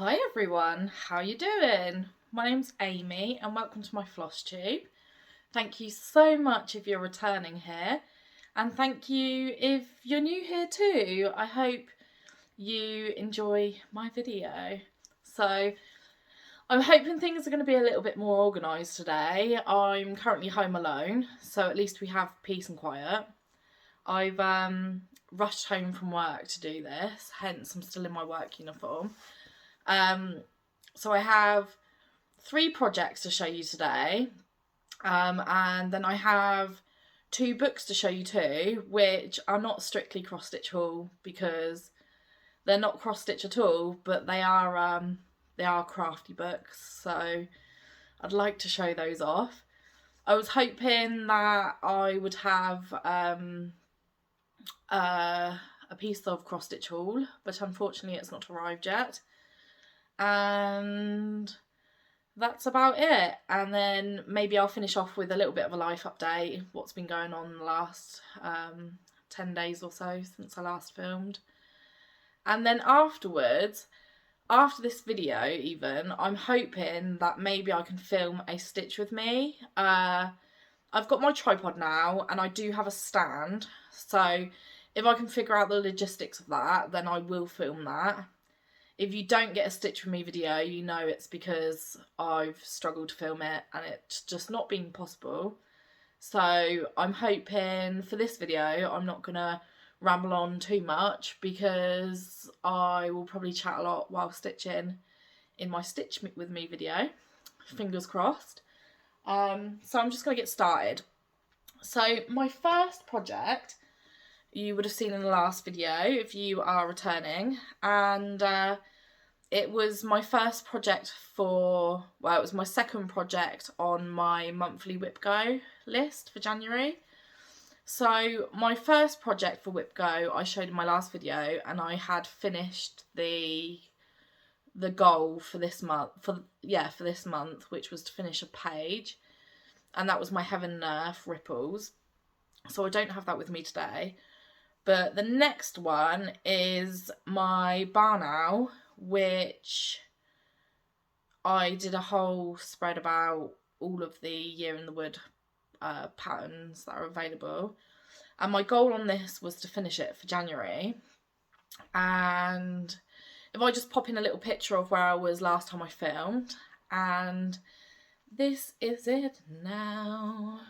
Hi everyone, how you doing? My name's Amy and welcome to my Flosstube. Thank you so much if you're returning here, and thank you if you're new here too. I hope you enjoy my video. So I'm hoping things are going to be a little bit more organised today. I'm currently home alone, so at least we have peace and quiet. I've rushed home from work to do this, hence I'm still in my work uniform. So I have 3 projects to show you today, and then I have 2 books to show you too, which are not strictly cross-stitchable because they're not cross-stitch at all, but they are crafty books, so I'd like to show those off. I was hoping that I would have a piece of cross-stitch haul, but unfortunately it's not arrived yet. And that's about it. And then maybe I'll finish off with a little bit of a life update, what's been going on in the last 10 days or so since I last filmed. And then afterwards, after this video even, I'm hoping that maybe I can film a stitch with me. I've got my tripod now and I do have a stand, so if I can figure out the logistics of that, then I will film that. If you don't get a stitch with me video, you know it's because I've struggled to film it and it's just not been possible. So I'm hoping for this video I'm not going to ramble on too much because I will probably chat a lot while stitching in my Stitch With Me video. Fingers crossed. So I'm just going to get started. So my first project you would have seen in the last video if you are returning, and it was my first project it was my second project on my monthly Whip Go list for January. So my first project for Whip Go I showed in my last video, and I had finished the goal for this month, for this month, which was to finish a page, and that was my Heaven and Earth ripples. So I don't have that with me today. But the next one is my barn owl, which I did a whole spread about all of the Year in the Wood patterns that are available. And my goal on this was to finish it for January. And if I just pop in a little picture of where I was last time I filmed, and this is it now.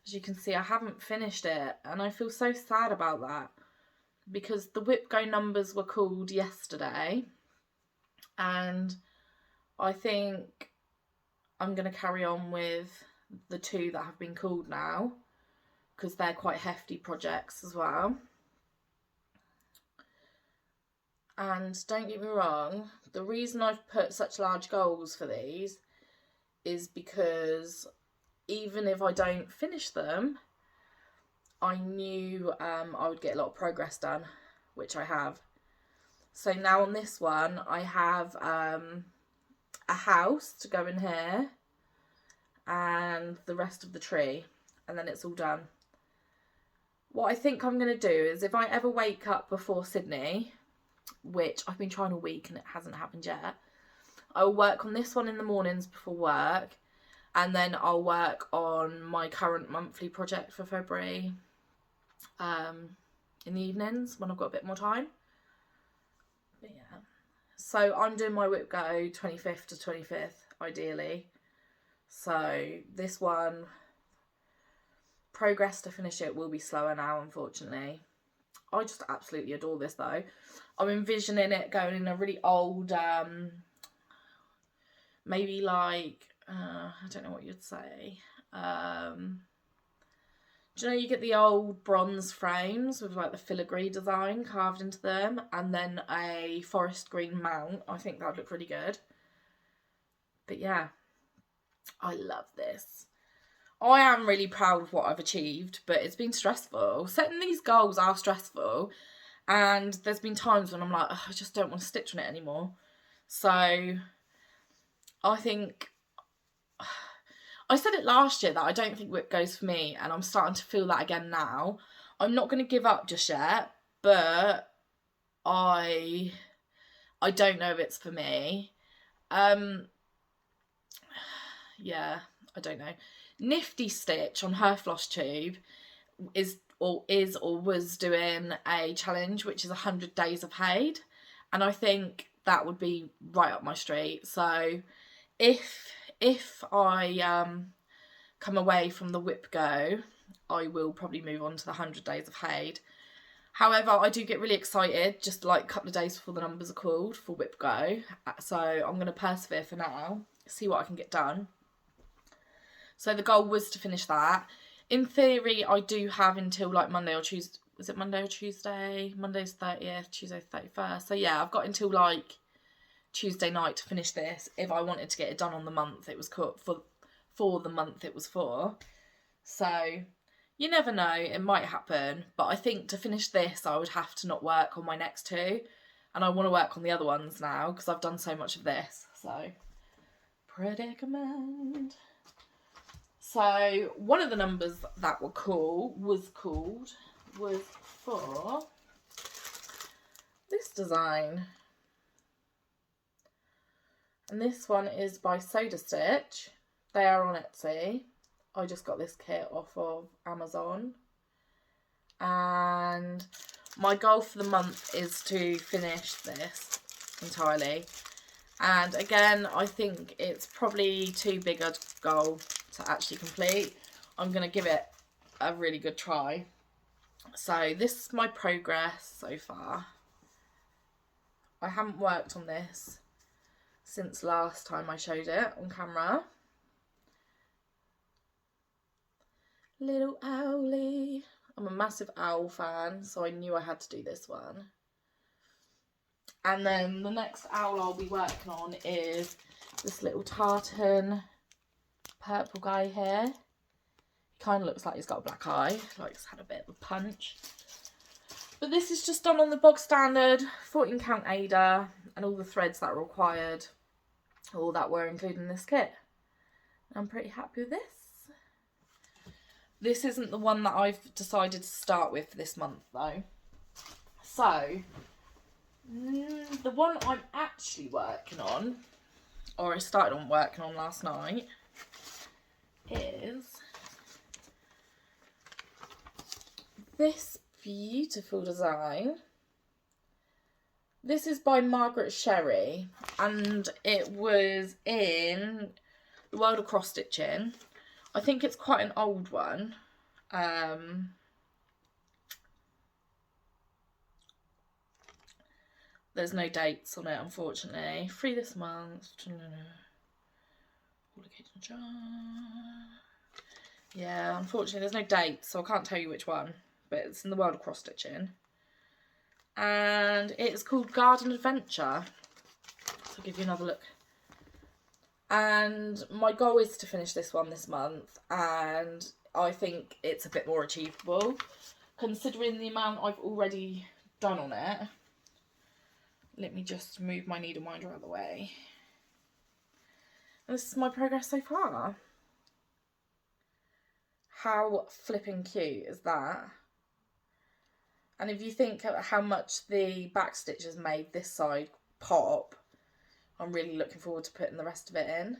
As you can see, I haven't finished it, and I feel so sad about that because the Whip Go numbers were called yesterday, and I think I'm going to carry on with the 2 that have been called now because they're quite hefty projects as well. And don't get me wrong, the reason I've put such large goals for these is because even if I don't finish them, I knew I would get a lot of progress done, which I have. So now on this one, I have a house to go in here and the rest of the tree, and then it's all done. What I think I'm going to do is if I ever wake up before Sydney, which I've been trying a week and it hasn't happened yet, I'll work on this one in the mornings before work, and then I'll work on my current monthly project for February in the evenings when I've got a bit more time. But yeah, so I'm doing my Whip Go 25th to 25th ideally. So this one, progress to finish it will be slower now, unfortunately. I just absolutely adore this though. I'm envisioning it going in a really old, maybe like, I don't know what you'd say. Do you know you get the old bronze frames with like the filigree design carved into them, and then a forest green mount? I think that would look really good. But yeah, I love this. I am really proud of what I've achieved, but it's been stressful. Setting these goals are stressful, and there's been times when I'm like, I just don't want to stitch on it anymore. So I think I said it last year that I don't think Whip goes for me, and I'm starting to feel that again now. I'm not going to give up just yet, but I I don't know if it's for me. Yeah, I don't know. Nifty Stitch on her Flosstube is or was doing a challenge which is 100 days of Haid, and I think that would be right up my street. So if I come away from the Whip Go, I will probably move on to the 100 days of Haid. However, I do get really excited just like a couple of days before the numbers are called for Whip Go, so I'm going to persevere for now, see what I can get done. So the goal was to finish that. In theory, I do have until like Monday or Tuesday. Was it Monday or Tuesday? Monday's 30th, Tuesday 31st. So yeah, I've got until like Tuesday night to finish this if I wanted to get it done on the month it was for the month it was for. So you never know, it might happen. But I think to finish this, I would have to not work on my next two. And I want to work on the other ones now because I've done so much of this. So, predicament. So one of the numbers that were cool was for this design. And this one is by Soda Stitch. They are on Etsy. I just got this kit off of Amazon. And my goal for the month is to finish this entirely. And again, I think it's probably too big a goal to actually complete. I'm going to give it a really good try. So this is my progress so far. I haven't worked on this since last time I showed it on camera. Little owlie. I'm a massive owl fan, so I knew I had to do this one. And then the next owl I'll be working on is this little tartan purple guy here. He kind of looks like he's got a black eye, like he's had a bit of a punch. But this is just done on the bog standard 14 count Ada, and all the threads that are required, all that were included in this kit. I'm pretty happy with this. This isn't the one that I've decided to start with for this month though. So the one I'm actually working on, or I started on working on last night, is this beautiful design. This is by Margaret Sherry, and it was in the World of Cross Stitching. I think it's quite an old one. There's no dates on it, unfortunately. Free this month. Yeah, unfortunately there's no dates, so I can't tell you which one. But it's in the World of Cross Stitching. And it's called Garden Adventure. So I'll give you another look. And my goal is to finish this one this month. And I think it's a bit more achievable, considering the amount I've already done on it. Let me just move my needle minder out of the way. And this is my progress so far. How flipping cute is that? And if you think how much the back stitches made this side pop, I'm really looking forward to putting the rest of it in.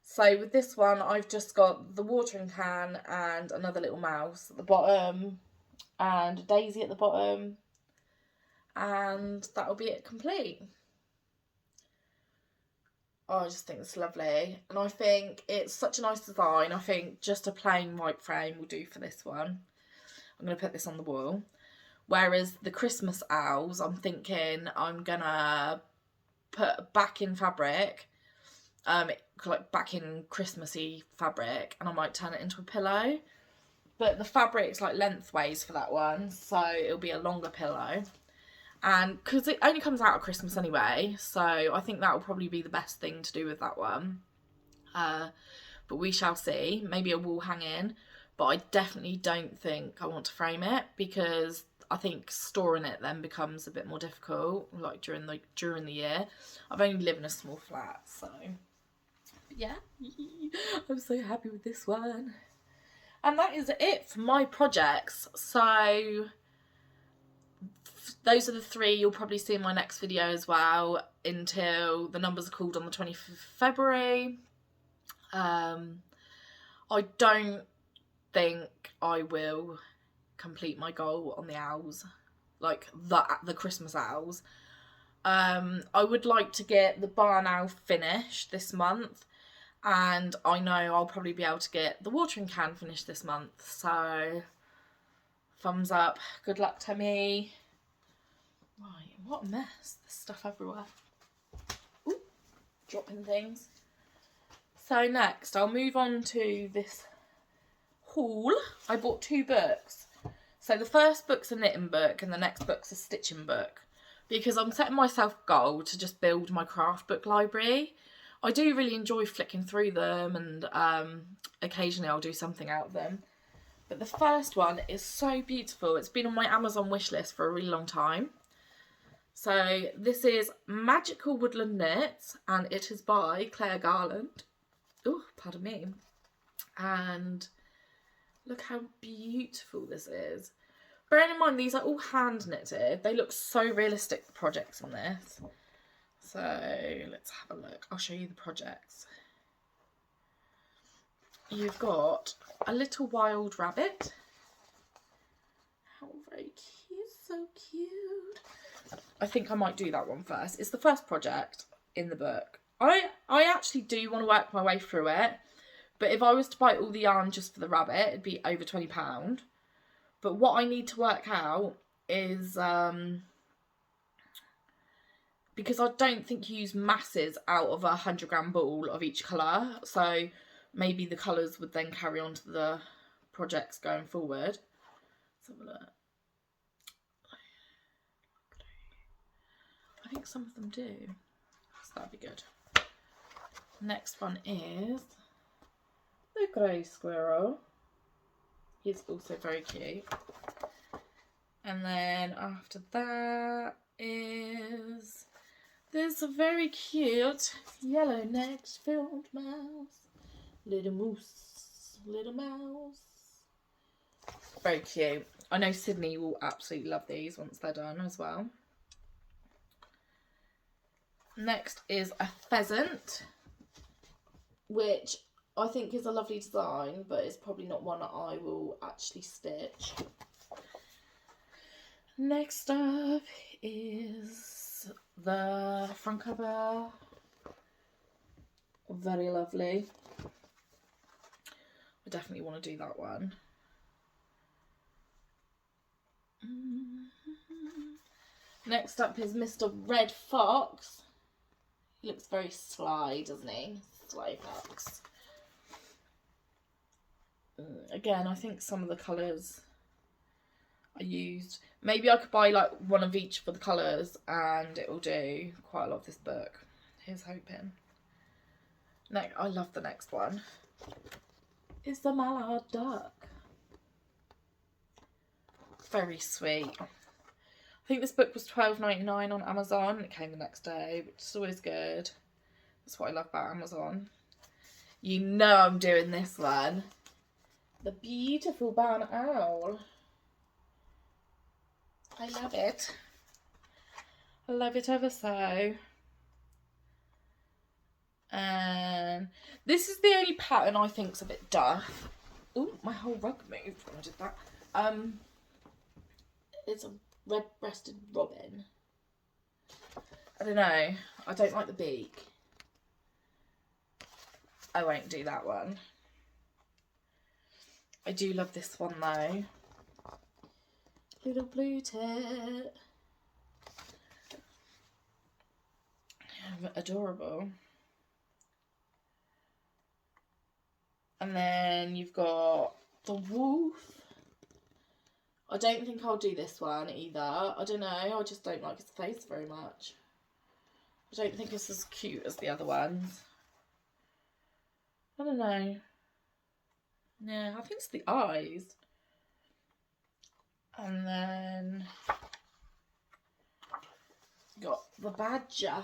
So with this one, I've just got the watering can and another little mouse at the bottom and a daisy at the bottom. And that'll be it complete. Oh, I just think it's lovely. And I think it's such a nice design. I think just a plain white frame will do for this one. I'm going to put this on the wall. Whereas the Christmas owls, I'm thinking I'm going to put back in fabric, like back in Christmassy fabric, and I might turn it into a pillow. But the fabric's like lengthways for that one, so it'll be a longer pillow. And because it only comes out at Christmas anyway, so I think that will probably be the best thing to do with that one. But we shall see. Maybe a wall hanging, but I definitely don't think I want to frame it, because I think storing it then becomes a bit more difficult, like during the year. I've only lived in a small flat, so yeah. I'm so happy with this one. And that is it for my projects. So those are the 3 you'll probably see in my next video as well, until the numbers are called on the 25th of February. I don't think I will complete my goal on the owls, like the Christmas owls. I would like to get the barn owl finished this month, and I know I'll probably be able to get the watering can finished this month, so thumbs up. Good luck to me. Right, what a mess. There's stuff everywhere. Ooh, dropping things. So next, I'll move on to this haul. I bought 2 books. So the first book's a knitting book and the next book's a stitching book, because I'm setting myself a goal to just build my craft book library. I do really enjoy flicking through them, and occasionally I'll do something out of them. But the first one is so beautiful. It's been on my Amazon wishlist for a really long time. So this is Magical Woodland Knits, and it is by Claire Garland. Oh, pardon me. And look how beautiful this is. Bearing in mind these are all hand knitted, they look so realistic, the projects on this. So let's have a look. I'll show you the projects. You've got a little wild rabbit. How very cute, so cute. I think I might do that one first. It's the first project in the book. I actually do want to work my way through it, but if I was to buy all the yarn just for the rabbit, it'd be over £20. But what I need to work out is, because I don't think you use masses out of a 100-gram ball of each colour, so maybe the colours would then carry on to the projects going forward. Let's have a look. I think some of them do, so that'd be good. Next one is the grey squirrel. He's also very cute. And then after that is there's a very cute yellow-necked filmed mouse. Little mouse, little mouse. Very cute. I know Sydney will absolutely love these once they're done as well. Next is a pheasant, which I think is a lovely design, but it's probably not one that I will actually stitch. Next up is the front cover. Very lovely. I definitely want to do that one. Next up is Mr. Red Fox. He looks very sly, doesn't he? Sly fox. Again, I think some of the colours I used. Maybe I could buy like one of each for the colours and it will do quite a lot of this book. Here's hoping. Next, I love the next one. It's the mallard duck. Very sweet. I think this book was £12.99 on Amazon. It came the next day, which is always good. That's what I love about Amazon. You know I'm doing this one. The beautiful barn owl. I love it. I love it ever so. And this is the only pattern I think's a bit duff. Oh, my whole rug moved when I did that. It's a red-breasted robin. I don't know. I don't like the beak. I won't do that one. I do love this one though. Little blue tit. Adorable. And then you've got the wolf. I don't think I'll do this one either. I don't know. I just don't like his face very much. I don't think it's as cute as the other ones. I don't know. Yeah, I think it's the eyes. And then got the badger.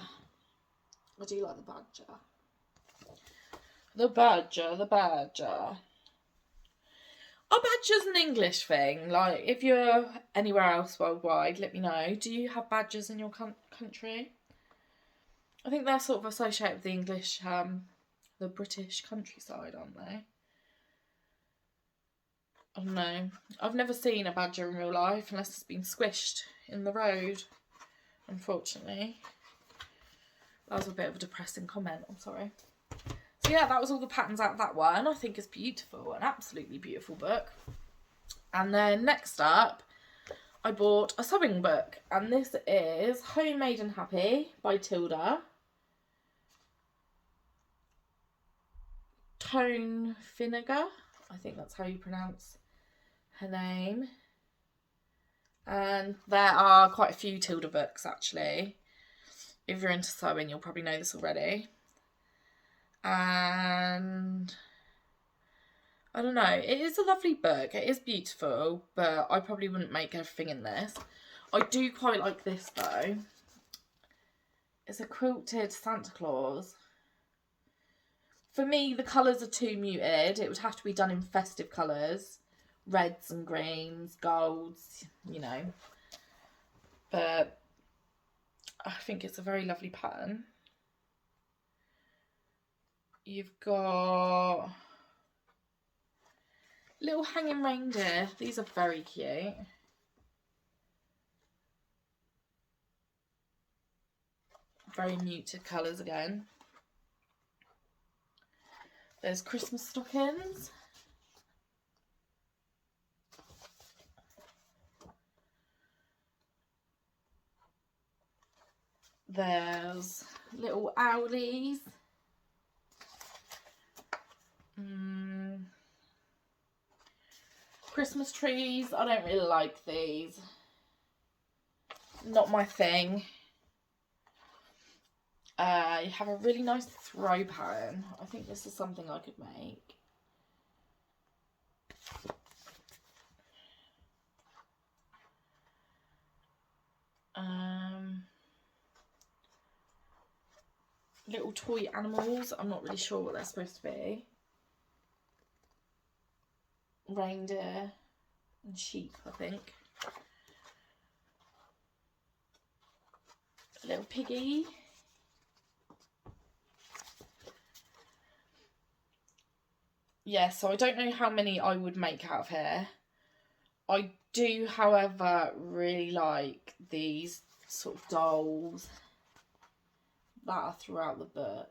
I do like the badger. The badger. Are badgers an English thing? Like, if you're anywhere else worldwide, let me know. Do you have badgers in your country? I think they're sort of associated with the English, the British countryside, aren't they? I don't know. I've never seen a badger in real life unless it's been squished in the road, unfortunately. That was a bit of a depressing comment, I'm sorry. So yeah, that was all the patterns out of that one. I think it's beautiful, an absolutely beautiful book. And then next up, I bought a sewing book, and this is Homemade and Happy by Tilda. Tone Finnegar, I think that's how you pronounce her name. And there are quite a few Tilda books, actually. If you're into sewing, you'll probably know this already. And I don't know, it is a lovely book, it is beautiful, but I probably wouldn't make everything in this. I do quite like this though. It's a quilted Santa Claus. For me, the colours are too muted. It would have to be done in festive colours. Reds and greens, golds, you know. But I think it's a very lovely pattern. You've got little hanging reindeer. These are very cute. Very muted colours again. There's Christmas stockings. There's little owlies. Christmas trees. I don't really like these. Not my thing. You have a really nice throw pattern. I think this is something I could make. Little toy animals. I'm not really sure what they're supposed to be. Reindeer and sheep, I think. A little piggy. Yeah, so I don't know how many I would make out of here. I do, however, really like these sort of dolls that are throughout the book.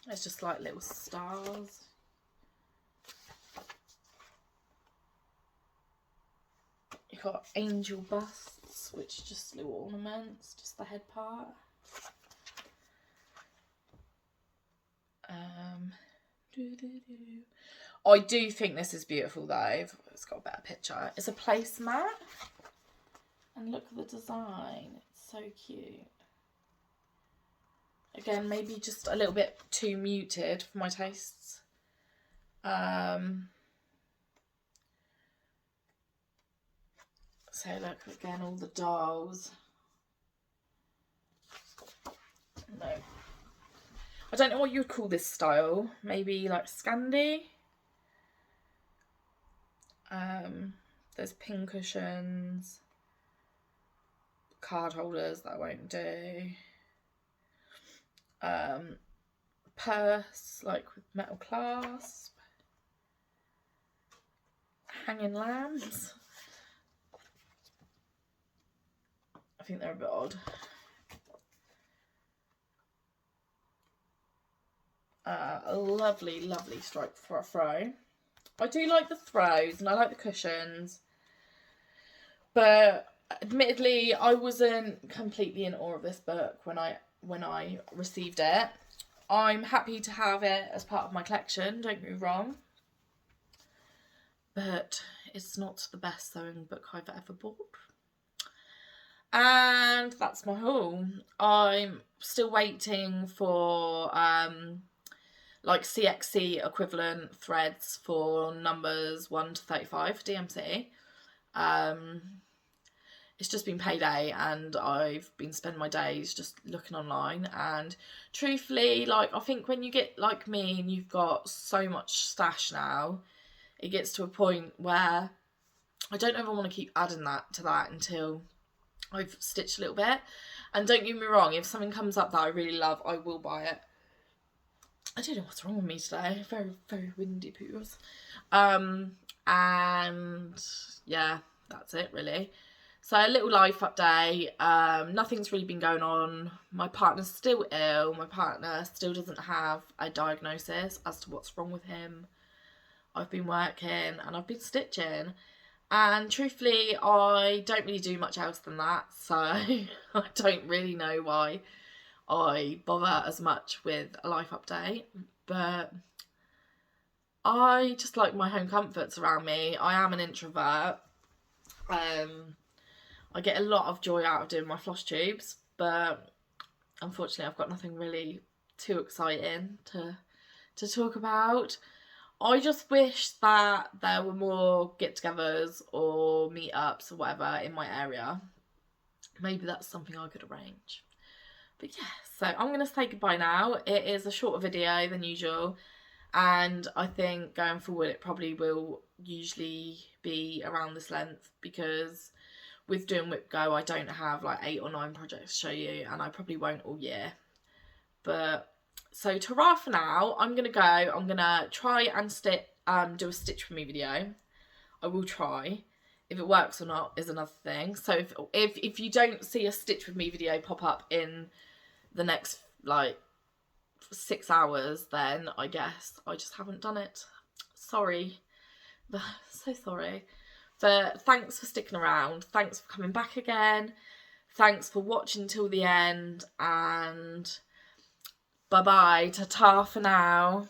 It's just like little stars. You've got angel busts, which are just little ornaments, just the head part. I do think this is beautiful though. It's got a better picture. It's a placemat. And look at the design. It's so cute. Again, maybe just a little bit too muted for my tastes. So look, again, all the dolls. No. I don't know what you would call this style. Maybe like Scandi. There's pin cushions. Card holders that I won't do. Purse, like with metal clasp. Hanging lambs. I think they're a bit odd. A lovely, lovely stripe for a throw. I do like the throws and I like the cushions, but admittedly I wasn't completely in awe of this book when I received it. I'm happy to have it as part of my collection, don't get me wrong, but it's not the best sewing book I've ever bought. And that's my haul. I'm still waiting for like CXC equivalent threads for numbers 1 to 35 DMC. it's just been payday and I've been spending my days just looking online. And truthfully, like, I think when you get like me and you've got so much stash now, it gets to a point where I don't ever want to keep adding that to that until I've stitched a little bit. And don't get me wrong, if something comes up that I really love, I will buy it. I don't know what's wrong with me today. Very, very windy poos. And yeah, that's it really. So a little life update. Nothing's really been going on. My partner's still ill. My partner still doesn't have a diagnosis as to what's wrong with him. I've been working and I've been stitching. And truthfully, I don't really do much else than that. So I don't really know why I bother as much with a life update. But I just like my home comforts around me. I am an introvert. I get a lot of joy out of doing my floss tubes, but unfortunately I've got nothing really too exciting to talk about. I just wish that there were more get-togethers or meetups or whatever in my area. Maybe that's something I could arrange. But yeah, so I'm going to say goodbye now. It is a shorter video than usual, and I think going forward it probably will usually be around this length, because with doing Whip Go I don't have like 8 or 9 projects to show you, and I probably won't all year. But so ta-ra for now. I'm going to go. I'm going to try and do a stitch with me video. I will try. If it works or not is another thing. So if you don't see a stitch with me video pop up in the next like 6 hours, then I guess I just haven't done it. Sorry. So sorry. But thanks for sticking around. Thanks for coming back again. Thanks for watching till the end. And bye-bye. Ta-ta for now.